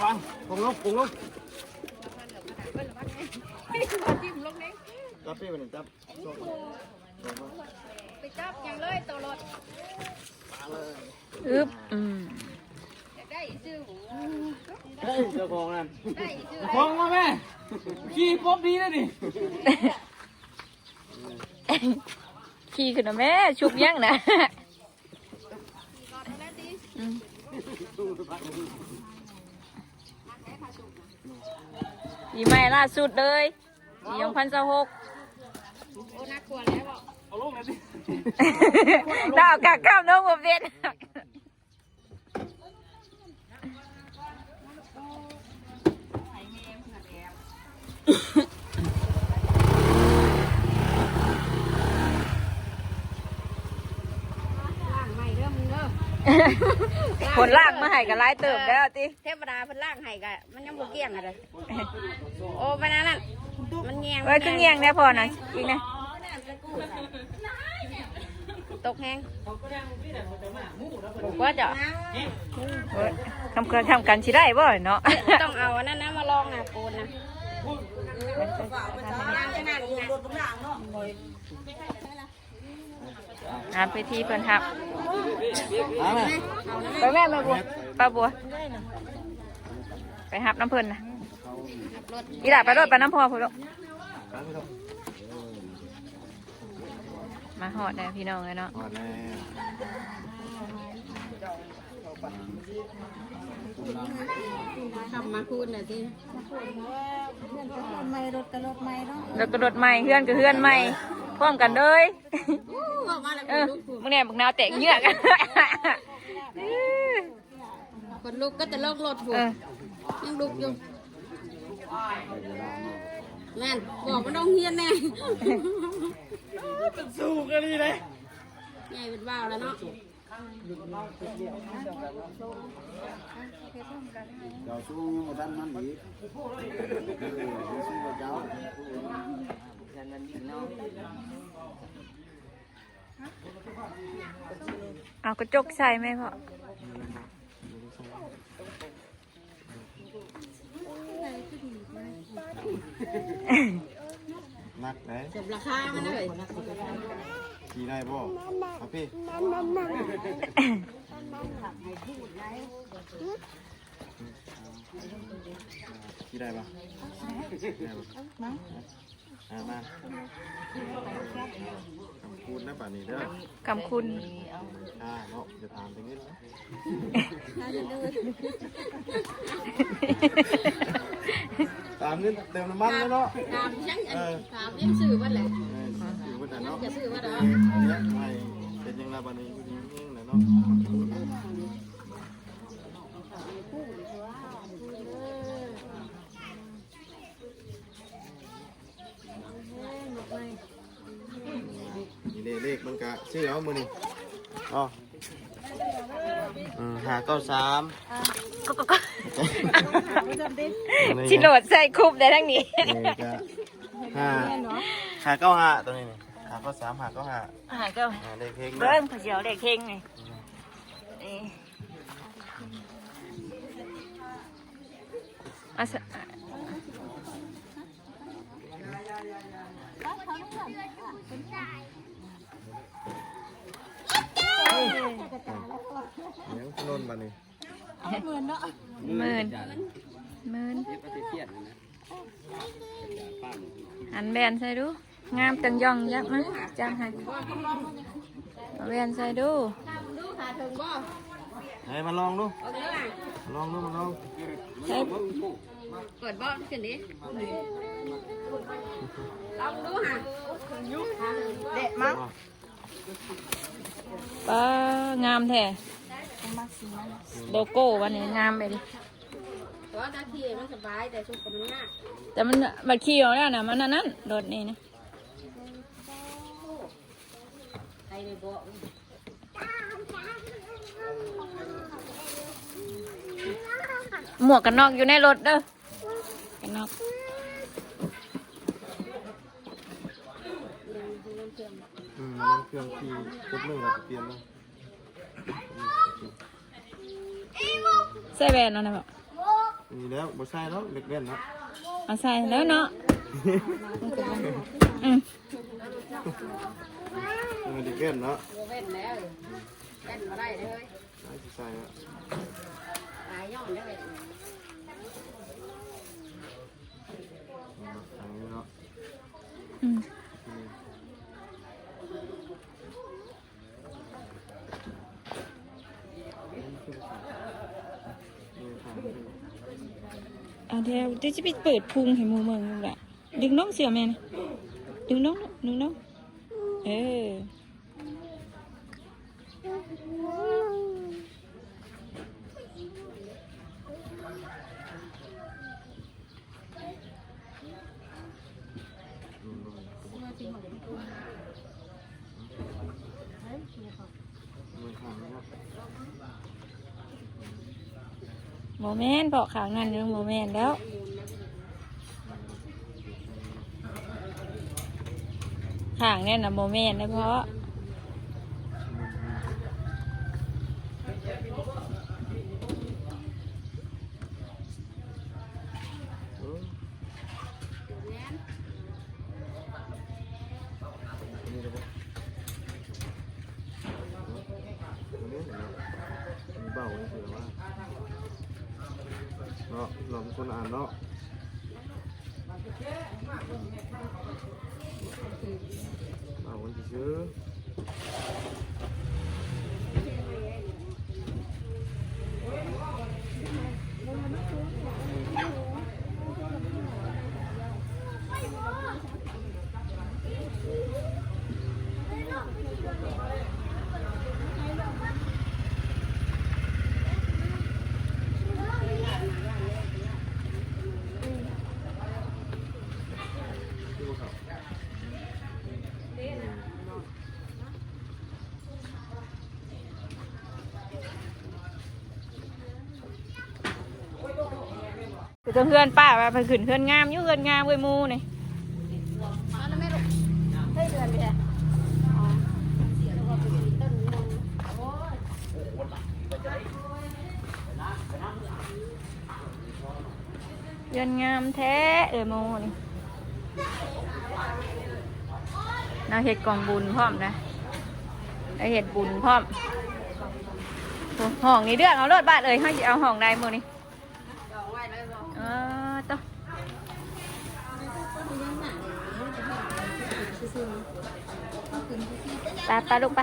วางปงลงจิ้มลงนี้ จับพี่ไปหนึ่งจับไปจับอย่างเลยตัวรถ อึ๊บได้ซื้อหู เฮ้ยเจ้าของนั่น ได้ซื้อ ของมาแม่ขี่ป๊อบดีเลยดิ ขี่ขึ้นนะแม่ชุบยังนะปีใหม่ล่าสุดเลย2026โอ้น่ากลัวแล้วบอก เอาลงเลยดิ ดาวกากข้ามน้องผมเด็ดคนล่างมาให้กับไล่เติมแล้วติเทวดาเพิ่นล่างให้กะมันยังบ่เกี่ยงอะไรโอ้ไปนั่นมันแยง ไว้ขึ้นเงียงได้พอหน่อยอีกนะ ตกแห้งว่าจะ ทำกันชิได้บ่เนาะ ต้องเอาอันนั้นนะมาลองนะปูนนะงานไปที่เพิ่นทับไปแม่บัวป้าบัวไปหับน้ำเพิ่นนะอีหล่าไปรถไปน้ำพอพุ่นลูกมาหอดได้พี่น้องเลยเนาะทำมาคูณหน่อยสิรถใหม่รถกับรถใหม่เนาะ แล้วก็รถใหม่เฮือนกับเฮือนใหม่พร้อมกันเลยมึงเนี่ยมึงนาวแตกเยือก คนลุกก็จะเลิกรถหัวยังลุกอยู่แม่นบอกมันต้องเฮียนแน่ สู้กันดีเลย ใหญ่เป็นว่าวแล้วเนาะ เจ้าสู้มาดันมันอีกสู้กับเจ้า เอากระจกใส่ไหมพ่อ นักไหน จบราคามันเลย ขี่ได้บ่ครับพี่ขี่ได้ปะมาคำพูดนะป่านนี้เด้อก ำคุณ เนาะจะถามถึงนิดนะตามนิดเติมน้ำมันแล้วเนาะ ถามยังถามยังสื่อว่าแหละ สื่อว่าแต่เนาะ จะสื่อว่าเนาะ เนี่ยไม่เป็นยังไงป่านนี้ก็ดีเองเลยเนาะนี่เลขมันกะชื่อเอามือนี่อ๋อ593ชิโนดใส่คุบได้ทั้งนี้ นี่ก็595ตัวนี้นี่593 595ก็ เลขเพลง เริ่มเสียวเด็กเข่งไงยังขนมบ้านนี่หมื่นหันแบนใส่ดูงามจังย่องยักษ์นะจังหันแบนใส่ดู ดูขาถึงบ่ เฮ้ยมาลองดูมาลอง เปิดบ่ขึ้นดิลองดูฮะเด็ดมั้ง ป้างามแท้โลโก้วันนี้งามไปดิ ตัวตาทีมันสบายแต่ชุดกับมันหนัก แต่มันบัดขี้เอาแล้วนะมันนั่นรถนี่นะ ใครไปบ่ หมวกกันน็อกอยู่ในรถเด้อกันน็อก น้ำเครื่องที่ทุกเรื่องเราเปลี่ยนแล้ว ใส่แบนเอานะแบบ มีแล้วบ่ใช่แล้วเล็กเล่นเนาะ เอาใส่แล้วเนาะอืม มันเล็กเล่นเนาะ เว้นแล้วเว้นมาได้เลย ใช่แล้ว ตายย้อนได้เลย อันนี้เนาะ อืมเอาเดี๋ยวจะไปเปิดพุงให้หมูเมืองดูละดึงน้องเสือแม่นะดึงน้องเออโมเมนต์บอกข่าวงานเรื่องโมเมนต์แล้วห่างเนี่ยนะโมเมนต์นะเพราะเนาะลองคนอ่านเนาะเอาวันที่ชื่อคือต้องเพื่อนป้าว่าไปขึ้นเพื่อนงามยุ่งเพื่อนงามเว้ยมูนี่ เอาแล้วแม่ลูกเฮ้ยเดือนไปเลย เพื่อนงามแท้มูนี่เราเห็ดกองบุญพร้อมนะเราเห็ดบุญพร้อมห้องนี้เดือดเอารถบ้านเลยเขาจะเอาห้องใดมูนี่ต่อไปลูกไป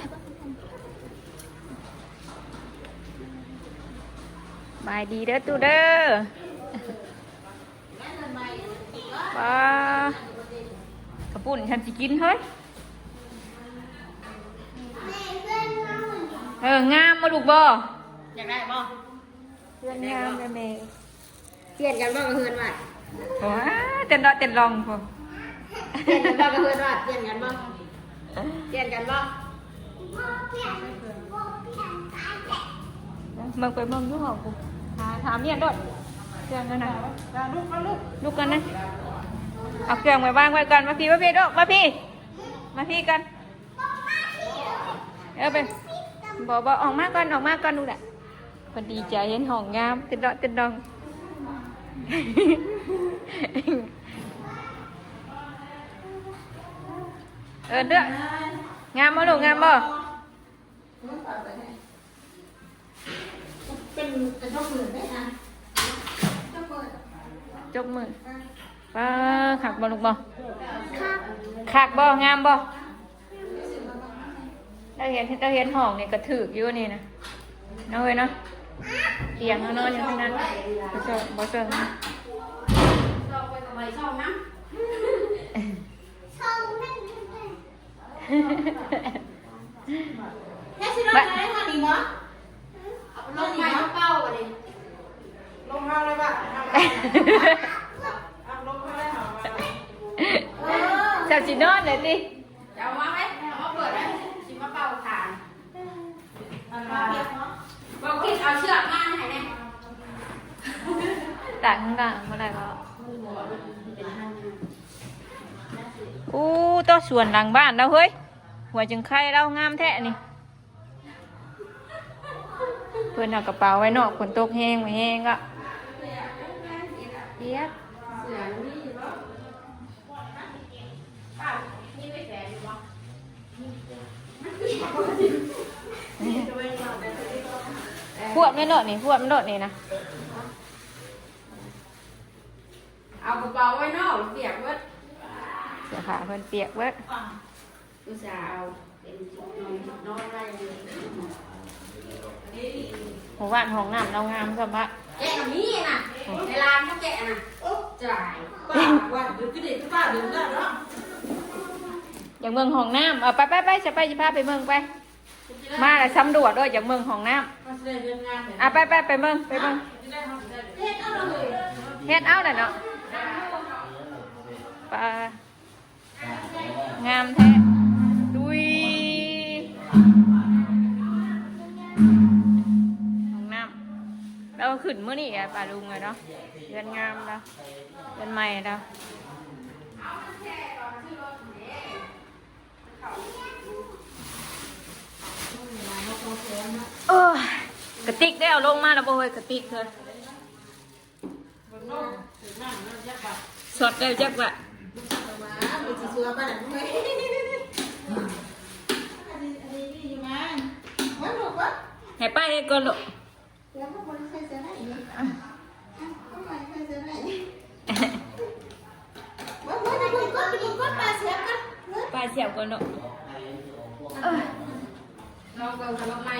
บายดีเด้อตูเด้อปลากระปุ่นฉันจะกินเฮ้ยงามมาลูกบ่อยากได้บ่ เพื่อนงามเลยแม่ เปลี่ยนกันบ่กับเพื่อนว่า โอ้เต้นรอเต้นลองพอ เปลี่ยนกันบ่กับเพื่อนว่าเปลี่ยนกันบ่เปลี่ยนกันบ่ มึงไปมึงยุ่งหรอกูถามเนี่ยโดดเครื่องกันนะลูกกันนะเอาเครื่องไว้วางไว้กันมาพี่โดดมาพี่กันไปบอกออกมาก่อนดูแหละคนดีใจเห็นห้องงามเต้นดองเด้องามบ่ลูกงามบ่เป็นกระจกเหมือนได้นะจกมือป้าขักบ่ลูกบ่ขักบ่งามบ่เราเห็นห้องนี่กระถือกอยู่นี่นะน้องเว้ยเนาะเตียงนอนอยู่ที่นั้นบ่เซิงเราไปกับใบช่องนะแค่สิเราจะได้ทำดีมั้ยลงมาเป้ากันดิลงเท้าเลยป่ะลงเท้าได้หรอจับจีนอนเลยดิเอามาไหมเอามาเปิดไหมชิมมาเป้าฐานบอกคิดเอาเชือกมาให้ไหนต่างข้างเมื่อไรก็ตัวสวนหลังบ้านแล้วเฮ้ยหัวจึงไข่เรางามแท้นี่เพื่อนเอากระเป๋าไว้นอกฝนตกแห้งไม่แห้งก็ เปียกเสือนี่บ่ป้านี่ไม่แฝงบ่พวดไม่โดดนี่พวดไม่โดดนี่นะ เอากระเป๋าไว้นอกเปียกเบิด เสื้อผ้าเพิ่นเปียกเบิด อุตส่าห์เอาเป็นนอนอะไรอย่างนี้ หมู่บ้านห้องน้ำเรางามสัมภะ แกะแบบนี้น่ะในร้านเขาแกะน่ะจ่าย อย่างเมืองห้องน้ำไปจะไปจะพาไปเมืองไปมาแล้วสำรวจด้วยอย่างเมืองห้องน้ำไปเมืองเฮ็ดเอาหน่อยเนาะปลางามแท้ดุยห้องน้ำเราขึ้นมื้อนี้อะปลาลุงเลยเนาะเดือนงามแล้วเดือนใหม่แล้วกระติกได้เอาลงมาแล้วบ่เฮ้ยกระติกเถอะสดได้จักว่าให้ป้าเฮ็ดก่อนลูกป้าเสียบก่อนลูกลองเบิ่งกันลองใหม่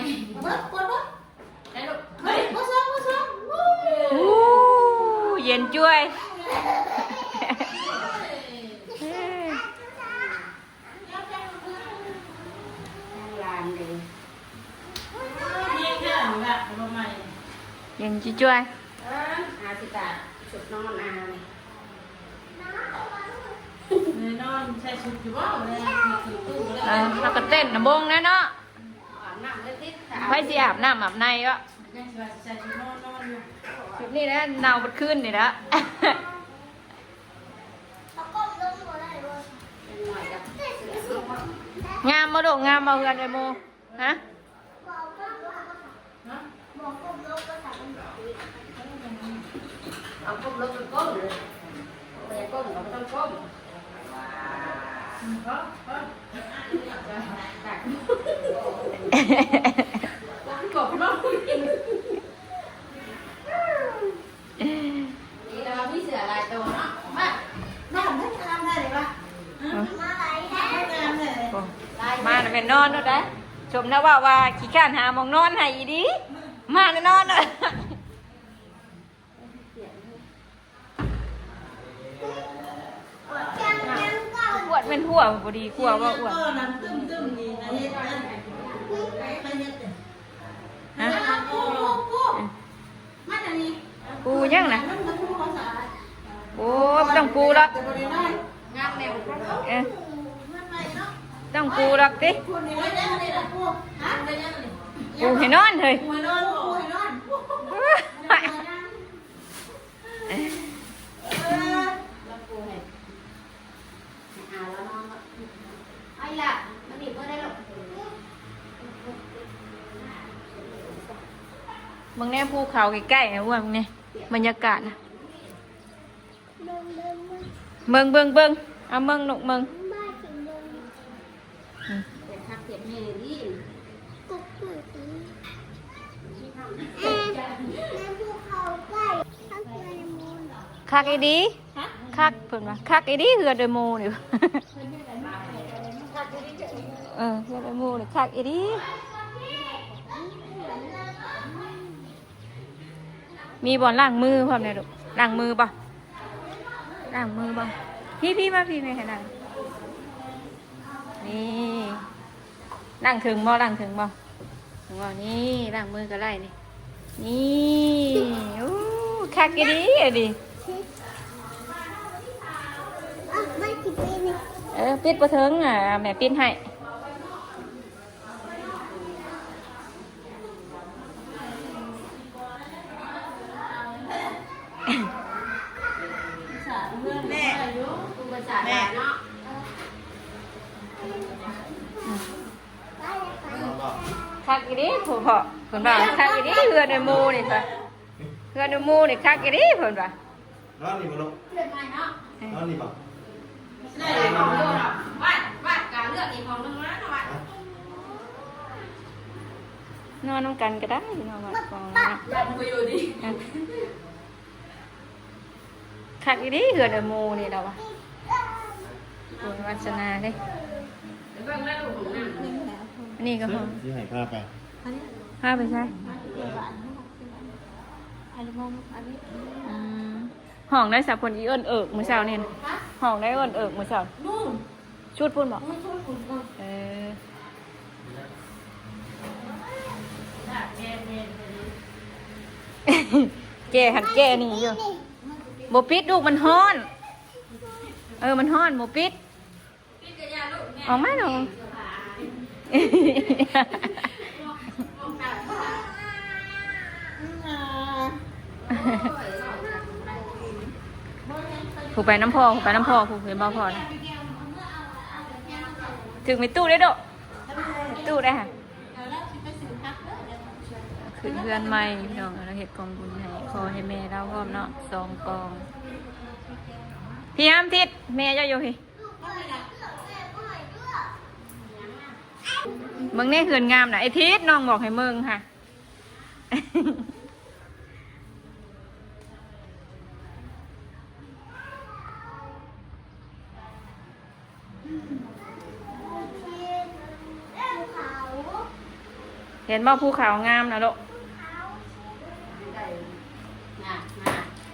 ได้ลูก เย็นจ้วยลานเลย เย็นจ้วย 50 บาทสุดนอนอาเลย เราก็เต้นนะบงนะเนาะ อาบน้ำเลยติด ไพ่สิอาบน้ำอาบในก็ชุดนี้นะหนาวบัดขึ้นนี่ละงามมาโดงามมาเฮือนไอโมฮะเอาก้มลงก้มเลยไปก้มเราไม่ต้องก้มกบน้องนี่เรามีเสือลายตัวเนาะมามาเป็นนอนนู่นได้ชมนะว่าขี้ข้านหามองนอนให้อีดีมาแน่นอนเลยอ้วนเป็นหัวพอดีกลัวว่าอ้วนฮะปูยังนะโอ้ไม่ต้องปูหรอก งานแนว ต้องปูหรอกติปูให้นอนเลยไอ้ล่ะมันดีเพื่อได้หรอก มึงแน่ภูเขาใกล้ๆนะว่ามึงเนี่ยบรรยากาศนะเบิ่งเอาเบิ่งหนุกเบิ่ง เป็นทักเสียงเมลี่ คักอีดีคักเพิ่นว่าคักอีดีเฮือดโดยโมนี่เฮือดโดยโมนี่คักอีดีมีบ่อนล้างมือพร้อมเนี่ยลูกล้างมือป่ะล้างมือป่ะพี่มาพี่ไม่ให้ล้างนี่ล้างถึงบ่ล้างถึงบ่นี่ล้างมือก็ไล่นี่นี่อู้คักอีดีอะดิปิดประเทิงอ่ะแม่ปิดให้แม่เนาะ คักอีดีผู้พ่อเพิ่นว่าคักอีดีเฮือนในหมู่นี่ค่ะเฮือนในหมู่นี่คักอีดีเพิ่นว่า นอนนี่บ่ลูกนอนนี่บ่ ได้เลยของเลือดวัดการเลือดอีกของนึงนะวัด นอนน้ำกันก็ได้นอนวัดกองนะ ยันไปอยู่ดิ ขักอีดีเหือดโมนี่เราวะโอ้ยวัฒนาเลย เบิ่งแล้วของน้ำ อันนี้ก็ห้อง ที่ให้พาไป พาไปใช่ห้องได้สับผลอีเอิญเอิกมือเช้านี่นะห้องได้เอิญเอิกมือเช้าชุดพุ่นบอกเออแก่หันแก่นี่อยู่โมปิดลูกมันฮ้อน มันฮ้อนโมปิดออกมาหน่อยผูกไปน้ำพอผูกไปน้ำพอผูกเห็นบ่พอนะถึงมีตู้ได้ดอกตู้ได้ค่ะขึ้นเพื่อนใหม่พี่น้องเราเห็ดกองบุญให้ขอให้แม่เราพร้อมเนาะ2 กองพี่อ้ำทิศแม่เจ้าอยู่พี่มึงเนี่ยเหือนงามนะไอ้ทิศน้องบอกให้มึงค่ะเห็นบ่ภูเขางามนะลูก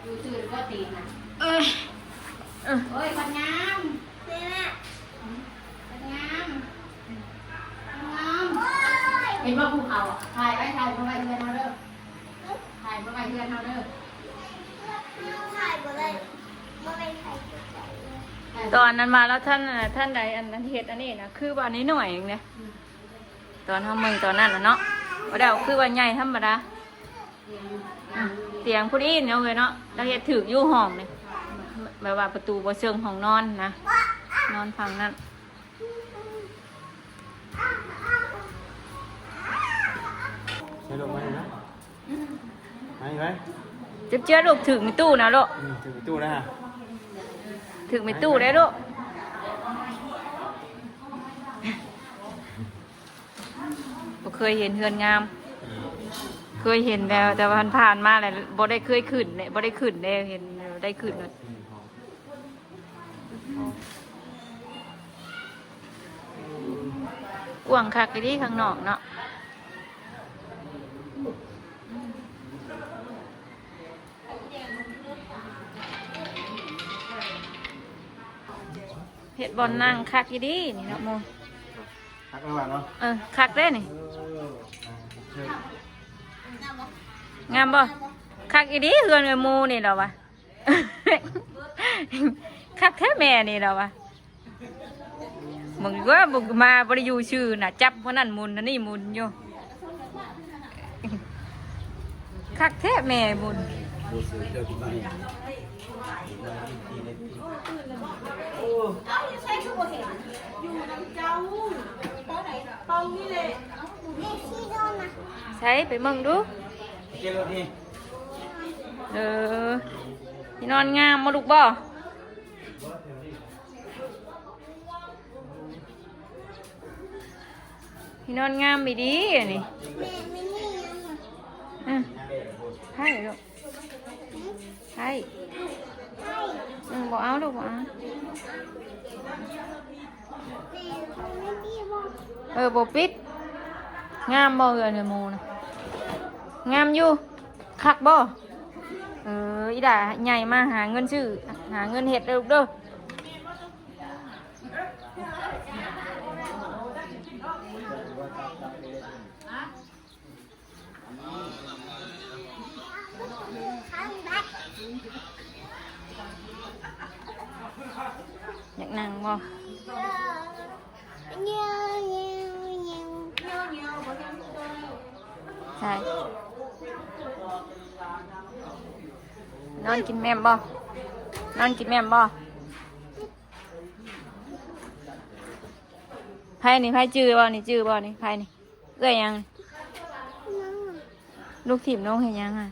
อยู่ตื่นก็ตีนนะ เอ้ย โอ้ยมันงามแม่มันงามเห็นว่าภูเขาถ่ายไว้ถ่ายเพื่อไปเพื่อนเขาเด้อถ่ายเพื่อไปเพื่อนเขาเด้อ ตอนนั้นมาแล้วท่านใดอันนั้นเฮ็ดอันนี้นะคือว่านี้หน่อยเองเนี่ยตอนทำมึงตอนนั้นน่ะเนาะว่าเดาคือว่าใหญ่ธรรมดาเตียงผู้นี้เนาะเลยเนาะแล้วเฮ็ดถืออยู่ห้องนี่แบบว่าประตูบ่เชิงห้องนอนนะนอนฝั่งนั้น ใช้ลูกไหมนะไหม เจื้อลูกถึงมีตู้นะลูก ถึงตู้นะฮะ ถึงมีตู้ได้ลูกบ่เคยเห็นเฮือนงามเคยเห็นแล้วแต่ว่าผ่านมาแล้วบ่ได้เคยขึ้นเนี่ยบ่ได้ขึ้นได้เห็นได้ขึ้นเลยกว้างคักอีดีข้างนอกเนาะเห็ดบอลนั่งคักอีดีนี่เนาะโม พักระหว่างเนาะ คักได้นี่งามบ่คักอีดีเฮือนกับโมนี่เหรอวะ คักแท้แม่นี่เหรอวะมึงว่ามึงมาบริยูชื่อน่ะจับวันนั้นมุนอันนี่มุนอยู่ คักแท้แม่มุนใช้ไปมึงดูที่นอนงามมาลูกบ่ที่นอนงามไปดีอันนี้ใช่ลูกใช่บอกเอาลูกบอกเอาบอกปิดงามบ่เงินเลยโมนะงามอยู่คักบ่อีด่าใหญ่มาหาเงินชื่อหาเงินเห็ดเด้อลูกเด้ออยากนั่งบ่ใช่นอนกินแม่มบ่นอนกินแม่มบ่ไพ่นี่ไพ่จื้อบ่นี่จื้อบ่นี่ไพ่นี่เอ้ยยังลูกถิ่มน้องเห็นยังอ่ะ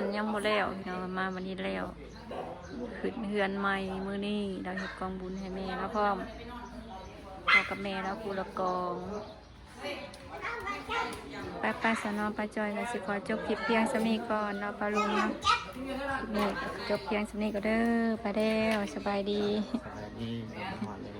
นั้นยังบ่แล้วพี่น้องมาวันนี้แล้วขึ้นเฮือนใหม่มื้อนี้เราเฮ็ดกองบุญให้แม่แล้วพร้อมพ่อกับแม่แล้วครูละกองไปสนอปจอยก็สิขอจบคลิปเพียงสำนี้ก่อนเนาะปาลุงเนาะนี่จบเพียงสำนี้ก็เด้อไปแล้วสบายดี สบายดีหอนเลย